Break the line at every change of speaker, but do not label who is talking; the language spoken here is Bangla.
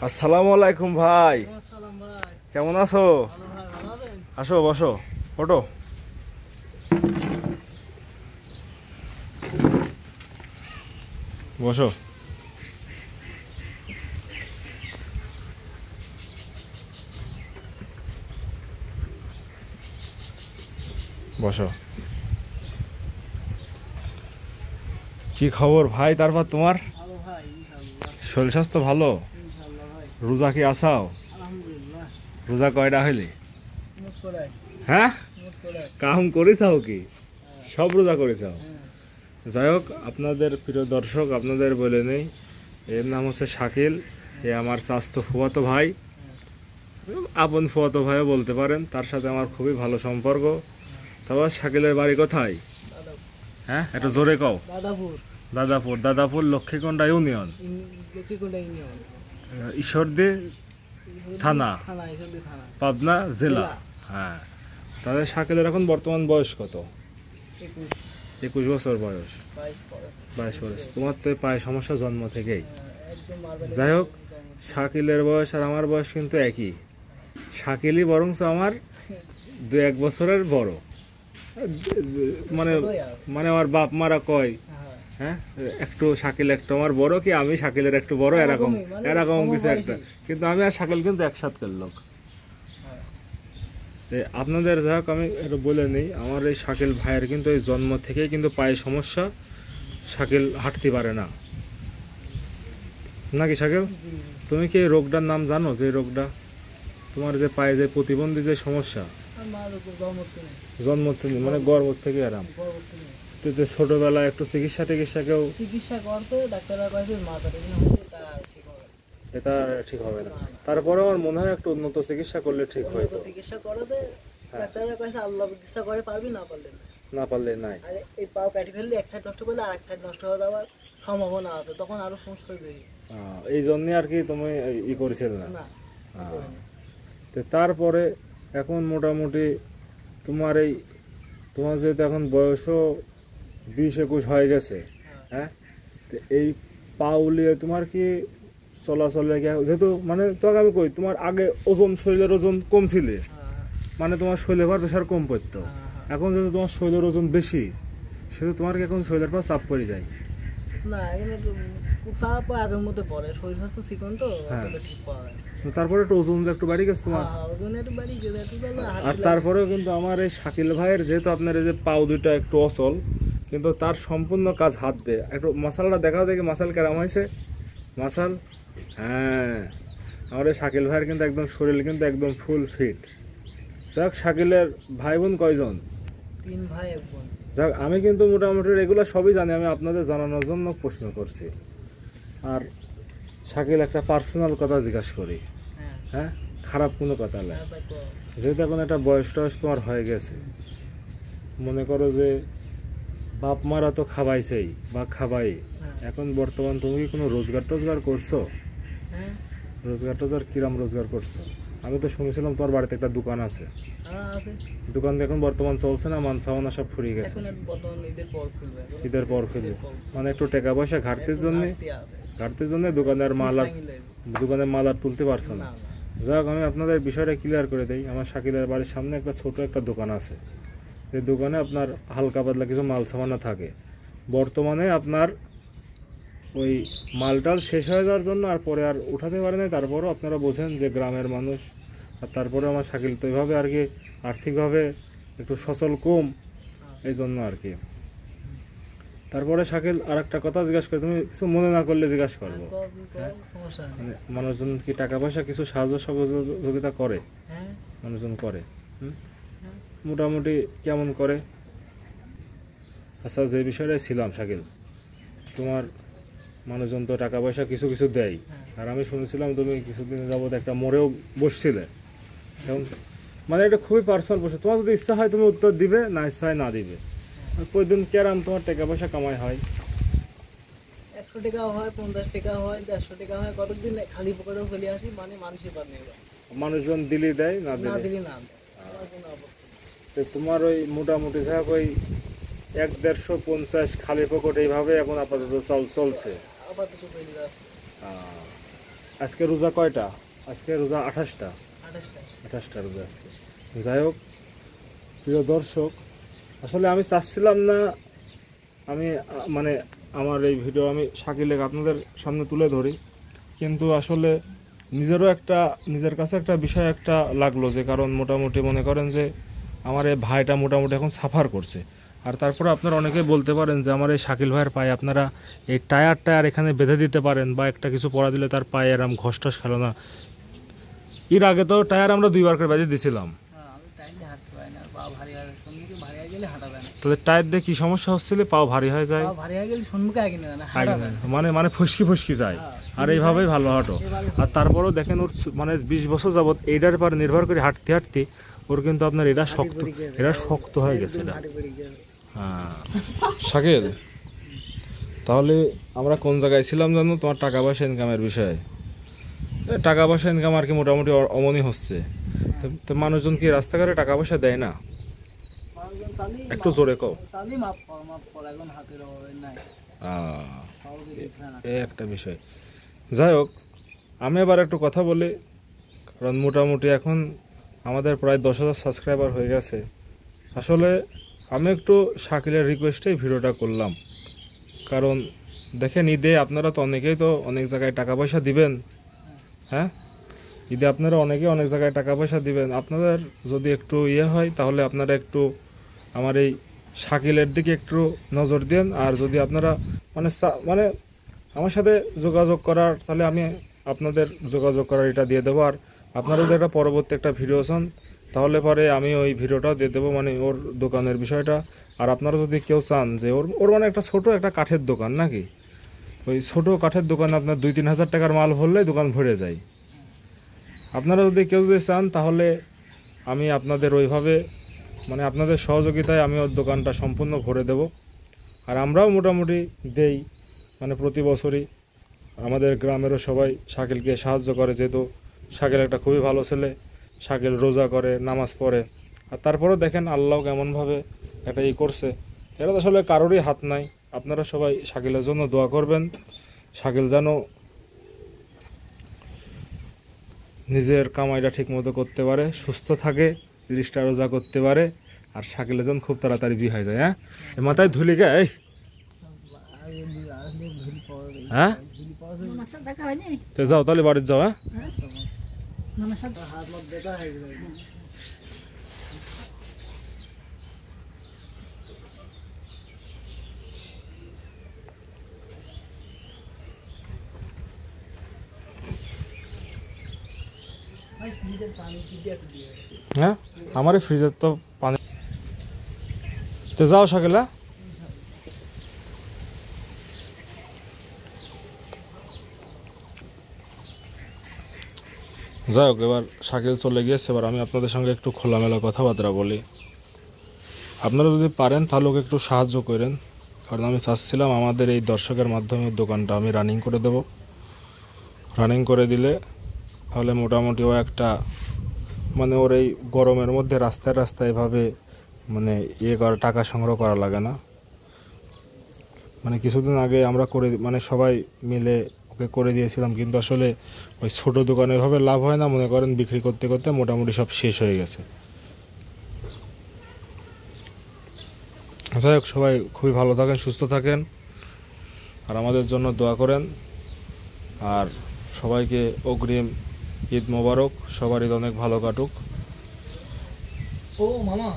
আসসালামু আলাইকুম ভাই, কেমন আছো? আসো বসো, ওঠো। বসো। বসো। কি খবর ভাই? তারপর তোমার শরীর স্বাস্থ্য ভালো? রোজা কি আসাও? রোজা কয়টা হইলে? হ্যাঁ, কাম করেছাও কি? সব রোজা করেছাও? যাই হোক, আপনাদের প্রিয় দর্শক, আপনাদের বলে নেই, এর নাম হচ্ছে শাকিল। এ আমার চাচাতো ফুফাতো ভাই, আপন ফুফাতো ভাইও বলতে পারেন। তার সাথে আমার খুবই ভালো সম্পর্ক। তারপর শাকিলের বাড়ি কোথায়? হ্যাঁ, একটু জোরে কও। দাদাপুর। দাদাপুর লক্ষ্মীকোন্ডা ইউনিয়ন, ঈশ্বরদী থানা, পাবনা জেলা। হ্যাঁ, তাহলে শাকিলের এখন বর্তমান বয়স কত? 21 বছর বয়স। 22 বয়স। তোমার তো পায়ে সমস্যা জন্ম থেকেই। যাই হোক, শাকিলের বয়স আর আমার বয়স কিন্তু একই। শাকিলই বরঞ্চ আমার 2-1 বছরের বড়। মানে মানে আমার বাপ মারা কয়, হ্যাঁ, একটু শাকিল একটু আমার বড়, কি আমি শাকিলের একটু বড়, এরকম এরকম কিছু একটা। কিন্তু আমি আর শাকিল কিন্তু একসাথে লোক। আপনাদের যাই হোক, আমি একটু বলে নিই, আমার এই শাকিল ভাইয়ের কিন্তু এই জন্ম থেকেই কিন্তু পায়ে সমস্যা। শাকিল হাঁটতে পারে না, নাকি শাকিল? তুমি কি এই রোগটার নাম জানো? যে রোগটা তোমার, যে পায়ে যে প্রতিবন্ধী যে সমস্যা, জন্ম থেকে মানে গর্ভ থেকে আরাম, ছোটবেলায় একটু চিকিৎসা কেউ করতে, ডাক্তাররা কয়েছে এটা ঠিক হবে না। তারপরে আমার মনে হয় একটু উন্নত চিকিৎসা করলে ঠিক হয়। চিকিৎসা করাতে ডাক্তাররা কয়েছে আল্লাহ চিকিৎসা করে পারবি, না পারলে নাই। আর এই পাও কাটি ফেললে এক সাইড নষ্ট করলে আরেক সাইড নষ্ট হয়ে যাওয়ার সম্ভাবনা আছে, তখন আরো সমস্যা হবে। এই জন্যই আর কি তুমি ই করেছিল না। তারপরে এখন মোটামুটি তোমার যেহেতু এখন বয়সও 20-21 হয়ে গেছে, হ্যাঁ, তো এই পাউলিয়ে তোমার কি চলাচলে, যেহেতু মানে তোকে আমি কই, তোমার আগে ওজন, শরীরের ওজন কম ছিল, মানে তোমার শরীরের পর প্রেশার কম পড়তো। এখন যেহেতু তোমার শরীরের ওজন বেশি, সেহেতু তোমার কি এখন শরীরের পর চাপ পড়ে যায়? না, চাপ আগের মতো পড়ে, শরীর স্বাস্থ্য চিকন তো, তারপরে একটু ওজন একটু বাড়ি গেছে তোমার। আর তারপরেও কিন্তু আমার এই শাকিল ভাইয়ের, যেহেতু আপনার এই যে পাও দুইটা একটু অচল, কিন্তু তার সম্পূর্ণ কাজ হাত দিয়ে। একটু মাসালটা দেখাও দেখি, মাসাল কেরাম হয়েছে মাসাল। হ্যাঁ, আমার এই শাকিল ভাইয়ের কিন্তু একদম শরীর কিন্তু একদম ফুল ফিট। যাক, শাকিলের ভাই বোন কয়জন? 3 ভাই 1 বোন। যাক, আমি কিন্তু মোটামুটি এগুলো সবই জানি, আমি আপনাদের জানানোর জন্য প্রশ্ন করছি। আর শাকিল, একটা পার্সোনাল কথা জিজ্ঞাসা করি, হ্যাঁ, খারাপ কোনো কথা না। যেহেতু এখন একটা বয়স টয়স তোমার হয়ে গেছে, মনে করো যে বাপ মারা তো খাবাইছেই বা খাবাই, এখন বর্তমান তুমি কি কোনো রোজগার টোজগার করছো? রোজগার কিরাম রোজগার করছো? আমি তো শুনেছিলাম তোমার বাড়িতে একটা দোকান আছে। দোকান এখন বর্তমান চলছে না, মান ছাওয়ানা সব ফুরিয়ে গেছে, ঈদের পর খুলবে। মানে একটু টাকা পয়সা ঘাটতির জন্য দোকানের মাল আর তুলতে পারছো না। যাক, আমি আপনাদের বিষয়টা ক্লিয়ার করে দিই। আমার শাকিলের বাড়ির সামনে একটা ছোট একটা দোকান আছে। এই দোকানে আপনার হালকা পাতলা কিছু মাল সামানা থাকে। বর্তমানে আপনার ওই মালটাল শেষ হয়ে যাওয়ার জন্য আর পরে আর উঠাতে পারে না। তারপরেও আপনারা বোঝেন যে গ্রামের মানুষ, আর তারপরে আমার শাকিল তো এইভাবে আর কি আর্থিকভাবে একটু সচল কম, এই জন্য আর কি। তারপরে শাকিল, আর একটা কথা জিজ্ঞাসা করি, তুমি কিছু মনে না করলে জিজ্ঞাসা করবো। মানে মানুষজন কি টাকা পয়সা কিছু সাহায্য সহযোগিতা করে? মানুষজন করে, মোটামুটি কেমন করে? আচ্ছা, যে বিষয়টাই ছিলাম শাকিল, তোমার মানুষজন তো টাকা পয়সা কিছু কিছু দেয়, আর আমি শুনেছিলাম তুমি কিছুদিন যাবত একটা মোড়েও বসছিলে। এখন মানে এটা খুবই পার্সোনাল প্রশ্ন, তোমার যদি ইচ্ছা হয় তুমি উত্তর দিবে, না ইচ্ছা হয় না দিবে। প্রতিদিন কেরাম তোমার টাকা পয়সা কামাই হয়? 100 টাকা হয়, 50 টাকা হয়, 150 টাকা হয়। কতদিন খালি পকেটেও চলে আসি, মানে মানুষজন দিলি দেয়, না দিলি না। তোমার ওই মোটামুটি যা ওই 150-150 খালি পকেট এইভাবে এখন আপাতত চলছে। আজকে রোজা কয়টা? আজকে রোজা 28টা। 28টা রোজা আজকে। যাই হোক প্রিয় দর্শক, আসলে আমি চাচ্ছিলাম না আমি মানে আমার এই ভিডিও আমি শাকিলকে আপনাদের সামনে তুলে ধরি, কিন্তু আসলে নিজের কাছে একটা বিষয় একটা লাগলো, যে কারণ মোটামুটি মনে করেন যে আমার এই ভাইটা মোটামুটি এখন সাফার করছে। আর তারপরে আপনারা অনেকেই বলতে পারেন যে আমার এই শাকিল ভাইয়ের পায়ে আপনারা এই টায়ার এখানে বেঁধে দিতে পারেন, বা একটা কিছু পরা দিলে তার পায়ে এরম ঘষ টস খেলো না। এর আগে তো টায়ার আমরা 2বার করে বেঁধে দিয়েছিলাম, তাহলে টায়ার দিয়ে কি সমস্যা হচ্ছিল? পাও ভারী হয়ে যায়, মানে ফুসকি ফুসকি যায়, আর এইভাবেই ভালো হাঁটো। আর তারপরেও দেখেন ওর মানে 20 বছর যাবত এইটার পর নির্ভর করে হাঁটতে হাঁটতে ওর কিন্তু আপনার এটা শক্ত হয়ে গেছে এটা। হ্যাঁ শাকিল, তাহলে আমরা কোন জায়গায় ছিলাম জানো? তোমার টাকা পয়সা ইনকামের বিষয়ে। টাকা পয়সা ইনকাম আর কি মোটামুটি অমনি হচ্ছে। তো মানুষজন কি রাস্তাঘাটে টাকা পয়সা দেয় না? একটু জোরে কও। এই একটা বিষয়। যাই হোক, আমি এবার একটু কথা বলি, কারণ মোটামুটি এখন আমাদের প্রায় 10,000 সাবস্ক্রাইবার হয়ে গেছে। আসলে আমি একটু শাকিলের রিকোয়েস্টেই ভিডিওটা করলাম, কারণ দেখেন ঈদে আপনারা তো অনেকেই তো অনেক জায়গায় টাকা পয়সা দিবেন। হ্যাঁ, ঈদে আপনারা অনেকেই অনেক জায়গায় টাকা পয়সা দিবেন। আপনাদের যদি একটু হয় তাহলে আপনারা একটু আমার এই শাকিলের দিকে একটু নজর দেন। আর যদি আপনারা মানে আমার সাথে যোগাযোগ করার, তাহলে আমি আপনাদের যোগাযোগ করার এটা দিয়ে দেবো। আর আপনারা যদি একটা পরবর্তী একটা ভিডিও চান তাহলে পরে আমি ওই ভিডিওটাও দিয়ে দেবো, মানে ওর দোকানের বিষয়টা। আর আপনারা যদি কেউ চান যে ওর মানে একটা ছোট একটা কাঠের দোকান নাকি, ওই ছোট কাঠের দোকান আপনার 2-3 হাজার টাকার মাল ভরলেই দোকান ভরে যায়। আপনারা যদি কেউ চান তাহলে আমি আপনাদের ওইভাবে মানে আপনাদের সহযোগিতায় আমি ওর দোকানটা সম্পূর্ণ ভরে দেব। আর আমরাও মোটামুটি দেই, মানে প্রতি বছরই আমাদের গ্রামেরও সবাই শাকিলকে সাহায্য করে, যেহেতু শাকিল একটা খুবই ভালো ছেলে। শাকিল রোজা করে, নামাজ পড়ে, আর তারপরেও দেখেন আল্লাহ কেমনভাবে একটা করছে। এরা তো আসলে কারোরই হাত নাই। আপনারা সবাই শাকিলের জন্য দোয়া করবেন, শাকিল যেন নিজের কামাইটা ঠিক মতো করতে পারে, সুস্থ থাকে, 30টা রোজা করতে পারে, আর শাকিলের জন্য খুব তাড়াতাড়ি বিয়ে হয়ে যায়। হ্যাঁ, মাথায় ধুলি গে এই হ্যাঁ, তো যাও তাহলে বাড়ির যাও। হ্যাঁ, হ্যাঁ আমার ফ্রিজের তো পানি। তো যাও শাকিলা। যাই হোক, এবার শাকিল চলে গিয়েছে। এবার আমি আপনাদের সঙ্গে একটু খোলামেলা কথাবার্তা বলি। আপনারা যদি পারেন তাহলে ওকে একটু সাহায্য করেন, কারণ আমি চাচ্ছিলাম আমাদের এই দর্শকের মাধ্যমে দোকানটা আমি রানিং করে দেব। রানিং করে দিলে তাহলে মোটামুটি ও একটা মানে ওর এই গরমের মধ্যে রাস্তায় রাস্তায় এভাবে মানে টাকা সংগ্রহ করা লাগে না। মানে কিছুদিন আগে আমরা মানে সবাই মিলে ওকে করে দিয়েছিলাম, কিন্তু আসলে ওই ছোটো দোকানে এভাবে লাভ হয় না। মনে করেন বিক্রি করতে করতে মোটামুটি সব শেষ হয়ে গেছে। যাই হোক, সবাই খুবই ভালো থাকেন, সুস্থ থাকেন, আর আমাদের জন্য দোয়া করেন। আর সবাইকে অগ্রিম ঈদ মোবারক, সবার ঈদ অনেক ভালো কাটুক। ও মামা।